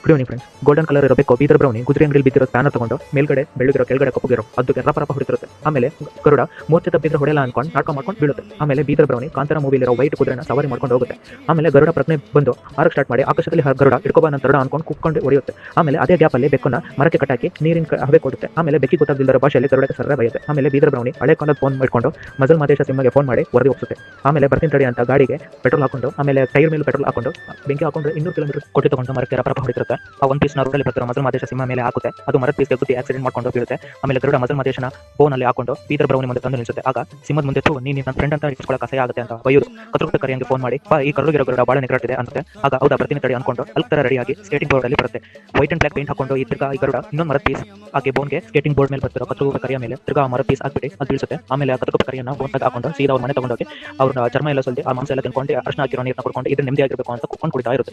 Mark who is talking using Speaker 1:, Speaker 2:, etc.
Speaker 1: Good evening friends. Golden colour ಇರಬೇಕು Bidar brownie ಗುಜರಿ ಅಂಗಡಿಯಲ್ಲಿ ಬಿದ್ದಿರೋ ಸ್ಪ್ಯಾನರ್ ತಗೊಂಡು ಮೇಲ್ಗಡೆ ಬೆಳ್ಳಗಿರೋ ಕೆಳಗಡೆ ಕಪ್ಪಗಿರೋ ಅದು ರಪ ಹೊಡಿತಿರುತ್ತೆ. ಆಮೇಲೆ ಗರುಡ ಮೂರ್ಛೆ ತಪ್ಪಿದ್ರೆ ಹೊಡೆಯಲ್ಲ ಅನ್ಕೊಂಡು ನಾಟಕ ಮಾಡ್ಕೊಂಡು ಬೀಳುತ್ತೆ. ಆಮೇಲೆ ಬೀದರ್ ಬ್ರೌನಿ ಕಾಂತಾರ ಮೂವಿಲಿರೋ ವೈಟ್ ಕುದುರೆನ ಸವಾರಿ ಮಾಡ್ಕೊಂಡು ಹೋಗುತ್ತೆ. ಆಮೇಲೆ ಗರುಡ ಪ್ರಜ್ಞೆ ಬಂದು ಆರಕ್ಕೆ ಸ್ಟಾರ್ಟ್ ಮಾಡಿ ಆಕಾಶದಲ್ಲಿ ಗರುಡ ಇಟ್ಕೋಬಾ ನಂತರ ಅನ್ಕೊಂಡು ಕುತ್ಕೊಂಡು ಹೊಡೆಯುತ್ತೆ. ಆಮೇಲೆ ಅದೇ ಗ್ಯಾಪಲ್ಲಿ ಬೆಕ್ಕನ್ನ ಮರಕ್ಕೆ ಕಟ್ಟಾಕಿ ನೀರಿನ ಹವೆ ಕೊಡುತ್ತೆ. ಆಮೇಲೆ ಬೆಕ್ಕಿ ಗೊತ್ತಾಗದಿಲ್ಲದ ಭಾಷೆಯಲ್ಲಿ ಗರುಡಕ್ಕೆ ಸರ ಬೈಯುತ್ತೆ. ಆಮೇಲೆ ಬೀದರ್ ಬ್ರೌನಿ ಹಳೆ ಕಾಲದ ಫೋನ್ ಮಾಡ್ಕೊಂಡು ಮಜಲ್ ಮಾದೇಶ ಸಿಂಹಗೆ ಫೋನ್ ಮಾಡಿ ವರದಿ ಒಪ್ಪಿಸುತ್ತೆ. ಆಮೇಲೆ ಬರ್ತೀನಿ ತಡಿ ಅಂತ ಗಾಡಿಗೆ ಪೆಟ್ರೋಲ್ ಹಾಕೊಂಡು ಆಮೇಲೆ ಟೈರ್ ಮೇಲೆ ಪೆಟ್ರೋಲ್ ಹಾಕೊಂಡು ಬೆಂಕಿ ಹಾಕೊಂಡ್ರೆ 200 ಕಿಲೋಮೀಟರ್ ಕೊಟ್ಟು ತಗೊಂಡು ಮರಕ್ಕೆ ರಪ ಹೊಡಿತಿರುತ್ತೆ. ಆ ಒಂದು ಪೀಸ್ನ ರೋಡಲ್ಲಿ ಬರ್ತಿರೋ ಮಜಲ್ ಮಾದೇಶ ಸಿಂಹ ಮೇಲೆ ಹಾಕುತ್ತೆ. ಅದು ಮರದ ಪೀಸ್ ಗುದ್ದಿ ಆಕ್ಸಿಡೆಂಟ್ ಮಾಡ್ಕೊಂಡು ಬೀಳುತ್ತೆ. ಆಮೇಲೆ ಗರುಡ ಮಜಲ್ ಮಾದೇಶನ ಫೋನಲ್ಲಿ ಹಾಕೊಂಡು ಬೀದರ್ ಬ್ರೌನಿ ಮುಂದೆ ತಂದು ನಿಲ್ಲಿಸುತ್ತೆ. ಆಗ ಸಿಂಹದ ಮುಂದೆ ನೀನು ನನ್ನ ಫ್ರೆಂಡ್ ಅಂತ ಇಟ್ಕೊಳ್ಳೋಕೆ ಅಸಹ್ಯ ಆಗುತ್ತೆ ಅಂತ ಬೈಯೋದು. ಕತ್ರಗುಪ್ತ ಕರಿಯಂಗೆ ಫೋನ್ ಮಾಡಿ ಈ ಕರಗಿರೋ ಗರುಡ ಭಾಳ ನಿಗ್ರಾಟಿದೆ ಅಂತೆ. ಆಗ ಹೌದಾ ಬರ್ತೀನಿ ತಡಿ ಅನ್ಕೊಂಡು ಅಲ್ಲಿ ತರ ರೆಡಿಯಾಗಿ ಸ್ಕೇಟಿಂಗ್ ಬೋರ್ಡ್ ಅಲ್ಲಿ ಬರುತ್ತೆ. ವೈಟ್ ಅಂಡ್ ಬ್ಲಾಕ್ ಪೇಂಟ್ ಹಾಕೊಂಡು ಈ ಗರುಡ ಇನ್ನೊಂದು ಮರದ ಪೀಸ್ ಹಾಕಿ ಬೋನ್ಗೆ ಸ್ಕೇಟಿಂಗ್ ಬೋರ್ಡ್ ಮೇಲೆ ಬರ್ತಿರೋ ಕತ್ರಗುಪ್ತ ಕರಿಯ ಮೇಲೆ ತಿರ್ಗಾ ಮರದ ಪೀಸ್ ಹಾಕ್ಬಿಟ್ಟು ಅದು ಬೀಳಿಸುತ್ತೆ. ಆಮೇಲೆ ಆ ಕತ್ರಗುಪ್ತ ಕರಿಯನ್ನ ಬೋನ್ಗೆ ಹಾಕೊಂಡು ಸೀದಾ ಅವ್ರ ಮನೆ ತಗೊಂಡೋಗಿ ಅವ್ರ ಚರ್ಮ ಎಲ್ಲ ಸುಲ್ದಿ ಆ ಮಾಂಸ ಎಲ್ಲ ತಿನ್ಕೊಂಡು ಅರ್ಶನ ಹಾಕಿರೋ ನೀರನ್ನ ಕುಡ್ಕೊಂಡು ಇದ್ರೆ ನೆಮ್ಮದಿ ಆಗಿರಬೇಕು ಅಂತ ಕುತ್ಕೊಂಡು ಕುಡಿತಾ ಇರುತ್ತೆ.